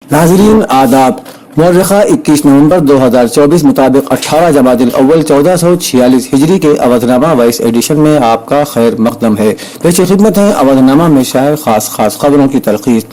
नाज़रीन आदाब। मौर्रखा 21 नवंबर 2024 मुताबिक 18 जमादिल अव्वल 1446 हिजरी के अवधनामा वाइस एडिशन में आपका खैर मकदम है। पेश खिदमत है अवधनामा में शायर खास खबरों की तलखीस।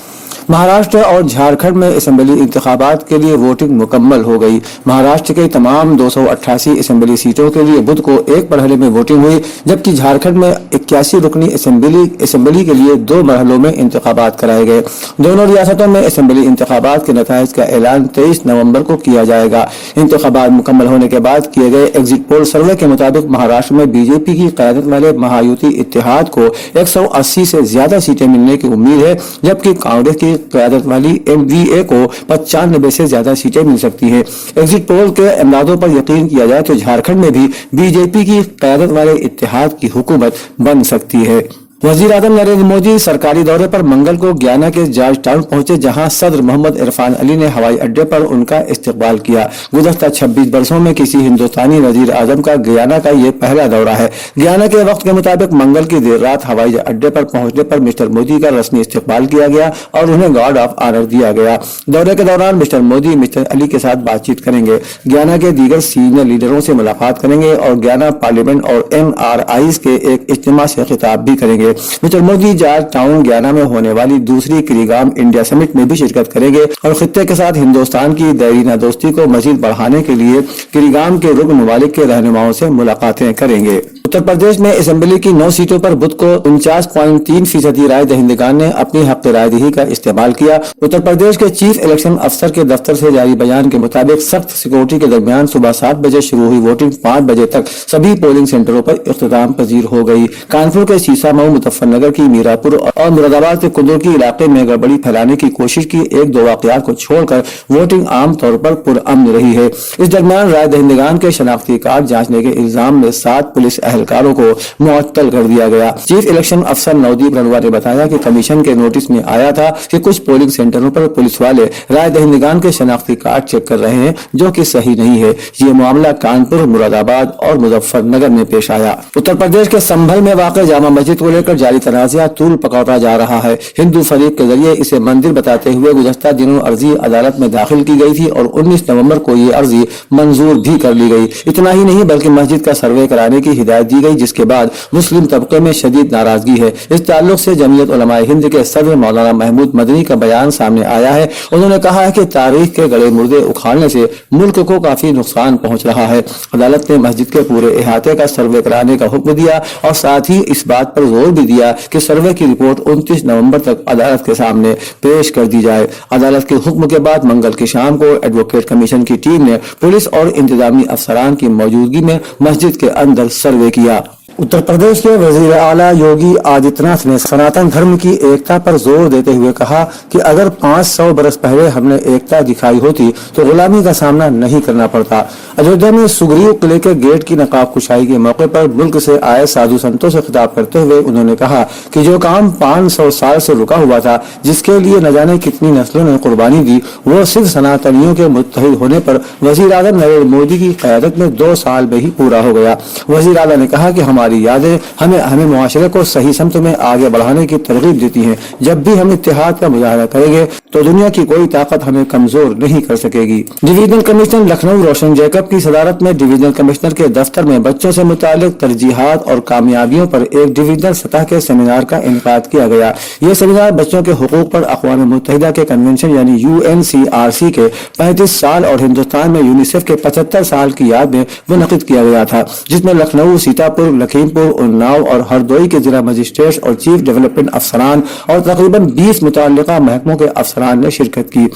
महाराष्ट्र और झारखंड में असेंबली इंतखाबात के लिए वोटिंग मुकम्मल हो गई। महाराष्ट्र के तमाम 288 असेंबली सीटों के लिए बुध को एक मरहले में वोटिंग हुई, जबकि झारखंड में 81 रुकनी असेंबली के लिए 2 मरहलों में इंतखाबात कराए गए। दोनों रियासतों में असेंबली इंतखाबात के नताइज का ऐलान 23 नवंबर को किया जाएगा। इंतखाबात मुकम्मल होने के बाद किए गए एग्जिट पोल सर्वे के मुताबिक महाराष्ट्र में बीजेपी की क़यादत वाले महायुति इत्तेहाद को 180 से ज्यादा सीटें मिलने की उम्मीद है, जबकि कांग्रेस की क़यादत वाली एमवीए को 95 से ज्यादा सीटें मिल सकती हैं। एग्जिट पोल के अंदाजों पर यकीन किया जाए तो झारखंड में भी बीजेपी की क़यादत वाले इत्तेहाद की हुकूमत बन सकती है। वजीर आजम नरेंद्र मोदी सरकारी दौरे पर मंगल को गयाना के जॉर्ज टाउन पहुंचे, जहां सदर मोहम्मद इरफान अली ने हवाई अड्डे पर उनका इस्तकबाल किया। गुज़श्ता 26 वर्षों में किसी हिंदुस्तानी वजीर आजम का गयाना का ये पहला दौरा है। गयाना के वक्त के मुताबिक मंगल की देर रात हवाई अड्डे पर पहुंचने पर मिस्टर मोदी का रस्मी इस्तकबाल किया गया और उन्हें गार्ड ऑफ ऑनर दिया गया। दौरे के दौरान मिस्टर मोदी मिस्टर अली के साथ बातचीत करेंगे, गयाना के दीगर सीनियर लीडरों से मुलाकात करेंगे और गयाना पार्लियामेंट और NRIs के एक इज्तिमा से खिताब भी करेंगे। Mister Modi George town Guyana में होने वाली दूसरी किरीगाम इंडिया समिट में भी शिरकत करेंगे और खित्ते के साथ हिंदुस्तान की दायरीना दोस्ती को मजीद बढ़ाने के लिए किरीगाम के रुकन ममालिक के रहनुमाओं से मुलाकातें करेंगे। उत्तर प्रदेश में असेंबली की 9 सीटों पर बुध को 49.3% राय दहिंदगान ने अपनी हक राय दही का इस्तेमाल किया। उत्तर प्रदेश के चीफ इलेक्शन अफसर के दफ्तर से जारी बयान के मुताबिक सख्त सिक्योरिटी के दरमियान सुबह 7 बजे शुरू हुई वोटिंग 5 बजे तक सभी पोलिंग सेंटरों पर इख्तिताम पजीर हो गई। कानपुर के सीसामऊ, मुजफ्फरनगर की मीरापुर और मुरादाबाद के कुंदुरकी इलाके में गड़बड़ी फैलाने की कोशिश की 1-2 वाकयात को छोड़कर वोटिंग आम तौर पर पुरअमन रही है। इस दरमियान राय दहिंदगान के शनाख्ती कार्ड जांचने के इल्जाम में 7 पुलिस एहलकारों को मुअत्तल कर दिया गया। चीफ इलेक्शन अफसर नवदीप रनवा ने बताया कि कमीशन के नोटिस में आया था कि कुछ पोलिंग सेंटरों पर पुलिस वाले राय दहिंदगान के शनाख्ती कार्ड चेक कर रहे हैं, जो कि सही नहीं है। ये मामला कानपुर, मुरादाबाद और मुजफ्फरनगर में पेश आया। उत्तर प्रदेश के संभल में वाक़ जामा मस्जिद को लेकर जारी तनाज़ा तूल पकड़ता जा रहा है। हिंदू फरीक के जरिए इसे मंदिर बताते हुए गुज़श्ता दिनों अर्जी अदालत में दाखिल की गई थी और 19 नवंबर को ये अर्जी मंजूर भी कर ली गई। इतना ही नहीं बल्कि मस्जिद का सर्वे कराने की हिदायत दी गई, जिसके बाद मुस्लिम तबके में शदीद नाराजगी है। इस ताल्लुक से जमीयत उलमाए हिंद के सदर मौलाना महमूद मदनी का बयान सामने आया है। उन्होंने कहा है कि तारीख के गड़े मुर्दे उखाड़ने से मुल्क को काफी नुकसान पहुंच रहा है। अदालत ने मस्जिद के पूरे इहाते का सर्वे कराने का हुक्म दिया और साथ ही इस बात पर जोर भी दिया कि सर्वे की रिपोर्ट 29 नवंबर तक अदालत के सामने पेश कर दी जाए। अदालत के हुक्म के बाद मंगल की शाम को एडवोकेट कमीशन की टीम ने पुलिस और इंतजामी अफसरान की मौजूदगी में मस्जिद के अंदर सर्वे किया। उत्तर प्रदेश के वजीर आला योगी आदित्यनाथ ने सनातन धर्म की एकता पर जोर देते हुए कहा कि अगर 500 बरस पहले हमने एकता दिखाई होती तो गुलामी का सामना नहीं करना पड़ता। अयोध्या में सुग्रीव किले के गेट की नकाब कुशाई के मौके पर मुल्क से आए साधु संतों से खिताब करते हुए उन्होंने कहा कि जो काम 500 साल से रुका हुआ था, जिसके लिए न जाने कितनी नस्लों ने कुर्बानी दी, वो सिर्फ सनातनियों के मुत्तहिद होने पर वजीर आजम नरेंद्र मोदी की क़यादत में 2 साल में ही पूरा हो गया। वजीर आला ने कहा कि हमारी यादें हमें मुआशरे को सही समत में आगे बढ़ाने की तरगीब देती हैं। जब भी हम इत्तेहाद का मुजाहरा करेंगे तो दुनिया की कोई ताकत हमें कमजोर नहीं कर सकेगी। डिवीजनल कमिश्नर लखनऊ रोशन जैकब की सदारत में डिवीजनल कमिश्नर के दफ्तर में बच्चों से मुतालिक तरजीहात और कामयाबियों पर एक डिवीजनल सतह के सेमिनार का इनकाद किया गया। यह सेमिनार बच्चों के हुकूक पर अक़वाम मुत्तहिदा के कन्वेंशन यानी UNCRC के 35 साल और हिंदुस्तान में यूनिसेफ के 75 साल की याद में मुनक़िद किया गया था, जिसमें लखनऊ, सीतापुर, लखीमपुर, उन्नाव और हरदोई के जिला मजिस्ट्रेट और चीफ डेवलपमेंट अफसरान और तकरीबन 20 मुतल्लिका महकमों के अफसरान ने शिरकत की।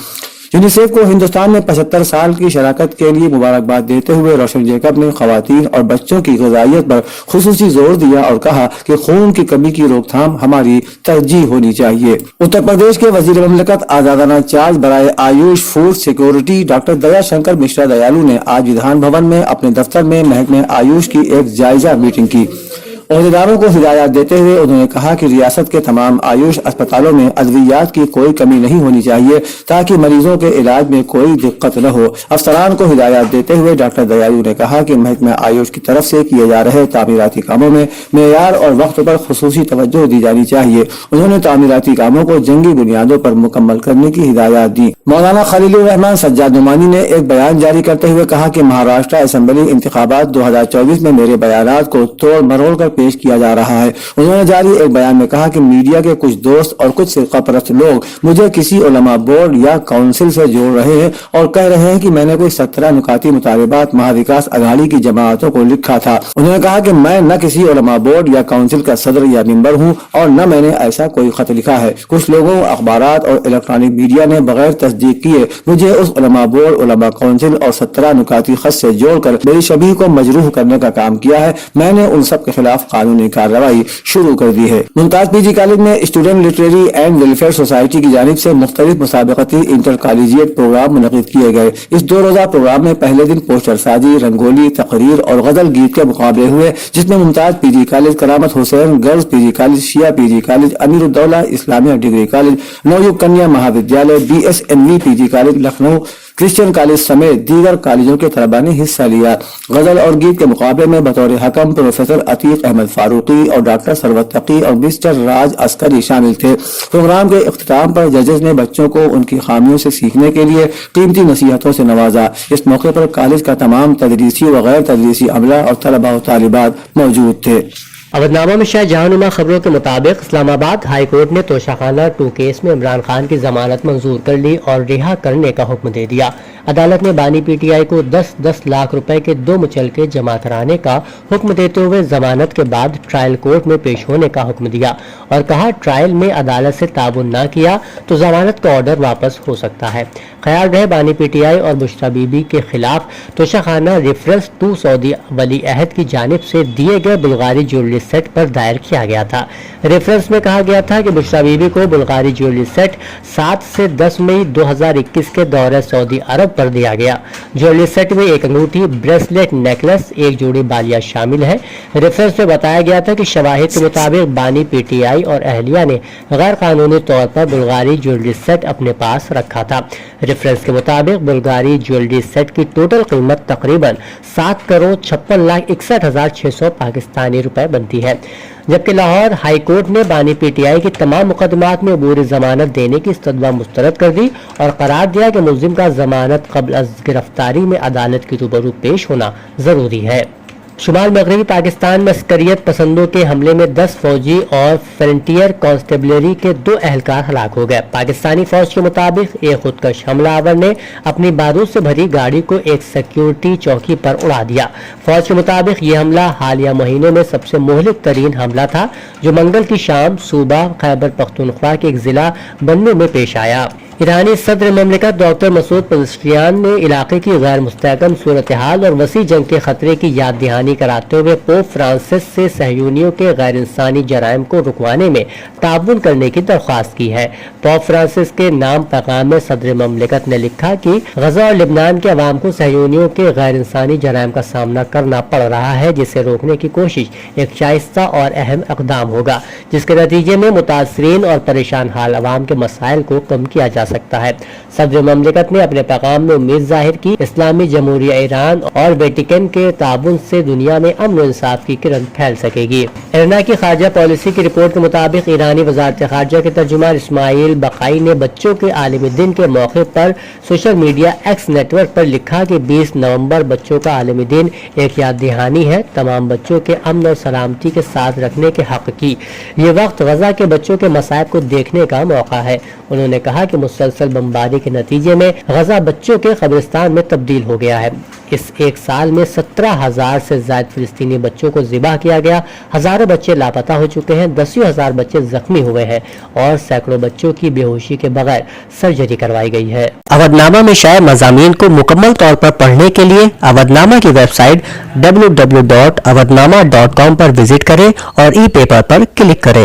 यूनिसेफ को हिंदुस्तान में 75 साल की शराकत के लिए मुबारकबाद देते हुए रोशन जैकब ने खवातीन और बच्चों की ग़िज़ाइयत पर खुसूसी जोर दिया और कहा कि खून की कमी की रोकथाम हमारी तरजीह होनी चाहिए। उत्तर प्रदेश के वजीर ममलकत आज़ादाना चार्ज बराए AYUSH food security doctor Daya Shankar Mishra Dayalu ने आज विधान भवन में अपने दफ्तर में महकमे आयुष की एक जायजा मीटिंग की। عہدیداروں کو ہدایات دیتے ہوئے انہوں نے کہا کہ ریاست کے تمام آیوش اسپتالوں میں ادویات کی کوئی کمی نہیں ہونی چاہیے تاکہ مریضوں کے علاج میں کوئی دقت نہ ہو۔ افسران کو ہدایات دیتے ہوئے ڈاکٹر دیالو نے کہا کہ محکمہ آیوش کی طرف سے کیے جا رہے تعمیراتی کاموں میں معیار اور وقت پر خصوصی توجہ دی جانی چاہیے۔ انہوں نے تعمیراتی کاموں کو جنگی بنیادوں پر مکمل کرنے کی ہدایات دی۔ مولانا خلیل الرحمان سجاد نعمانی نے ایک بیان جاری کرتے ہوئے کہا کہ مہاراشٹر اسمبلی انتخابات 2024 میں میرے بیانات کو توڑ مروڑ کر پیش کیا جا رہا ہے۔ انہوں نے جاری ایک بیان میں کہا کہ میڈیا کے کچھ دوست اور کچھ فرقہ پرست لوگ مجھے کسی علماء بورڈ یا کونسل سے جوڑ رہے ہیں اور کہہ رہے ہیں کہ میں نے کوئی 17 نکاتی مطالبات مہاوکاس اگاڑی کی جماعتوں کو لکھا تھا۔ انہوں نے کہا کہ میں نہ کسی علماء بورڈ یا کونسل کا صدر یا ممبر ہوں اور نہ میں نے ایسا کوئی خط لکھا ہے۔ کچھ لوگوں، اخبارات اور الیکٹرانک میڈیا نے بغیر تصدیق کیے مجھے اس علماء بورڈ، علماء کونسل اور 17 نکاتی خط سے جوڑ کر میری شبیہ کو مجروح کرنے کا کام کیا ہے۔ میں نے ان سب کے خلاف قانونی کارروائی شروع کر دی ہے۔ ممتاز پی جی کالج میں student literary and welfare society کی جانب سے مختلف مسابقتی انٹر کالجیٹ پروگرام منعقد کیے گئے۔ اس 2 روزہ پروگرام میں پہلے دن پوسٹر سازی، رنگولی، تقریر اور غزل گیت کے مقابلے ہوئے، جس میں ممتاز پی جی کالج، کرامت حسین گرلز پی جی کالج، شیعہ پی جی کالج، امیر الدولہ اسلامیہ ڈگری کالج، نویو کنیا مہا ودیالیہ، بی ایس این وی پی جی کالج لکھنؤ، کرسچن کالج سمیت دیگر کالجوں کے طلباء نے حصہ لیا۔ غزل اور گیت کے مقابلے میں بطور حکم پروفیسر عتیق احمد فاروقی اور ڈاکٹر ثروت تقی اور مسٹر راج عسکری شامل تھے۔ پروگرام کے اختتام پر ججز نے بچوں کو ان کی خامیوں سے سیکھنے کے لیے قیمتی نصیحتوں سے نوازا۔ اس موقع پر کالج کا تمام تدریسی و غیر تدریسی عملہ اور طلباء و طالبات موجود تھے۔ اودھنامہ میں شاہ جہانما خبروں کے مطابق اسلام آباد ہائی کورٹ نے توشہ خانہ 2 کیس میں عمران خان کی ضمانت منظور کر لی اور رہا کرنے کا حکم دے دیا۔ عدالت نے بانی پی ٹی آئی کو 10-10 لاکھ روپے کے 2 مچلکے جمع کرانے کا حکم دیتے ہوئے ضمانت کے بعد ٹرائل کورٹ میں پیش ہونے کا حکم دیا اور کہا ٹرائل میں عدالت سے تعاون نہ کیا تو ضمانت کا آرڈر واپس ہو سکتا ہے۔ خیال رہے بانی پی ٹی آئی اور بشریٰ بی بی کے خلاف توشہ خانہ ریفرنس 2 سعودی ولی عہد کی جانب سے دیے گئے بلغاری جیولری سیٹ پر دائر کیا گیا تھا۔ ریفرنس میں کہا گیا تھا کہ بشریٰ بی بی کو بلغاری جیولری سیٹ 7 سے 10 مئی 2021 کے دورہ سعودی عرب پر دیا گیا۔ جیولری سیٹ میں ایک انگوٹھی، بریسلیٹ، نیکلس، ایک جوڑی بالیاں شامل ہے۔ ریفرنس میں بتایا گیا تھا کہ شواہد کے مطابق بانی پی ٹی آئی اور اہلیہ نے غیر قانونی طور پر بلغاری جیولری سیٹ اپنے پاس رکھا تھا۔ ریفرنس کے مطابق بلغاری جیولری سیٹ کی ٹوٹل قیمت تقریباً 7,56,61,600 پاکستانی روپے بنتی ہے، جبکہ لاہور ہائی کورٹ نے بانی پی ٹی آئی کے تمام مقدمات میں عبوری ضمانت دینے کی استدعا مسترد کر دی اور قرار دیا کہ ملزم کا ضمانت قبل از گرفتاری میں عدالت کے روبرو پیش ہونا ضروری ہے۔ شمال مغربی پاکستان میں عسکریت پسندوں کے حملے میں 10 فوجی اور فرنٹیئر کانسٹیبلری کے 2 اہلکار ہلاک ہو گئے۔ پاکستانی فوج کے مطابق ایک خودکش حملہ آور نے اپنی بارود سے بھری گاڑی کو ایک سیکیورٹی چوکی پر اڑا دیا۔ فوج کے مطابق یہ حملہ حالیہ مہینوں میں سب سے مہلک ترین حملہ تھا جو منگل کی شام صوبہ خیبر پختونخوا کے ایک ضلع بنو میں پیش آیا۔ ایرانی صدر مملکت ڈاکٹر مسعود پزشکیان نے علاقے کی غیر مستحکم صورتحال اور وسیع جنگ کے خطرے کی یاد دہانی کراتے ہوئے پوپ فرانسس سے صہیونیوں کے غیر انسانی جرائم کو رکوانے میں تعاون کرنے کی درخواست کی ہے۔ پوپ فرانسس کے نام پیغام میں صدر مملکت نے لکھا کہ غزہ اور لبنان کے عوام کو صہیونیوں کے غیر انسانی جرائم کا سامنا کرنا پڑ رہا ہے، جسے روکنے کی کوشش ایک شائستہ اور اہم اقدام ہوگا، جس کے نتیجے میں متاثرین اور پریشان حال عوام کے مسائل کو کم کیا جا سکتا ہے۔ صدر مملکت نے اپنے پیغام میں امید ظاہر کی اسلامی جمہوریہ ایران اور ویٹیکن کے تعاون سے دنیا میں امن و انصاف کی کرن پھیل سکے گی۔ ایرنا کی خارجہ پالیسی کی رپورٹ کے مطابق ایرانی وزارت خارجہ کے ترجمان اسماعیل بقائی نے بچوں کے عالمی دن کے موقع پر social media X network پر لکھا کہ 20 نومبر بچوں کا عالمی دن ایک یاد دہانی ہے تمام بچوں کے امن اور سلامتی کے ساتھ رکھنے کے حق کی۔ یہ وقت غزہ کے بچوں کے مصائب کو دیکھنے کا موقع ہے۔ انہوں نے کہا کہ مسلسل بمباری کے نتیجے میں غزہ بچوں کے قبرستان میں تبدیل ہو گیا ہے۔ اس ایک سال میں 17,000 سے زائد فلسطینی بچوں کو ذبح کیا گیا، ہزاروں بچے لاپتہ ہو چکے ہیں، 10,000 بچے زخمی ہوئے ہیں اور سینکڑوں بچوں کی بے ہوشی کے بغیر سرجری کروائی گئی ہے۔ اودھنامہ میں شائع مضامین کو مکمل طور پر پڑھنے کے لیے اودھنامہ کی ویب سائٹ www.awadhnama.com پر وزٹ کریں اور ای پیپر پر کلک کریں۔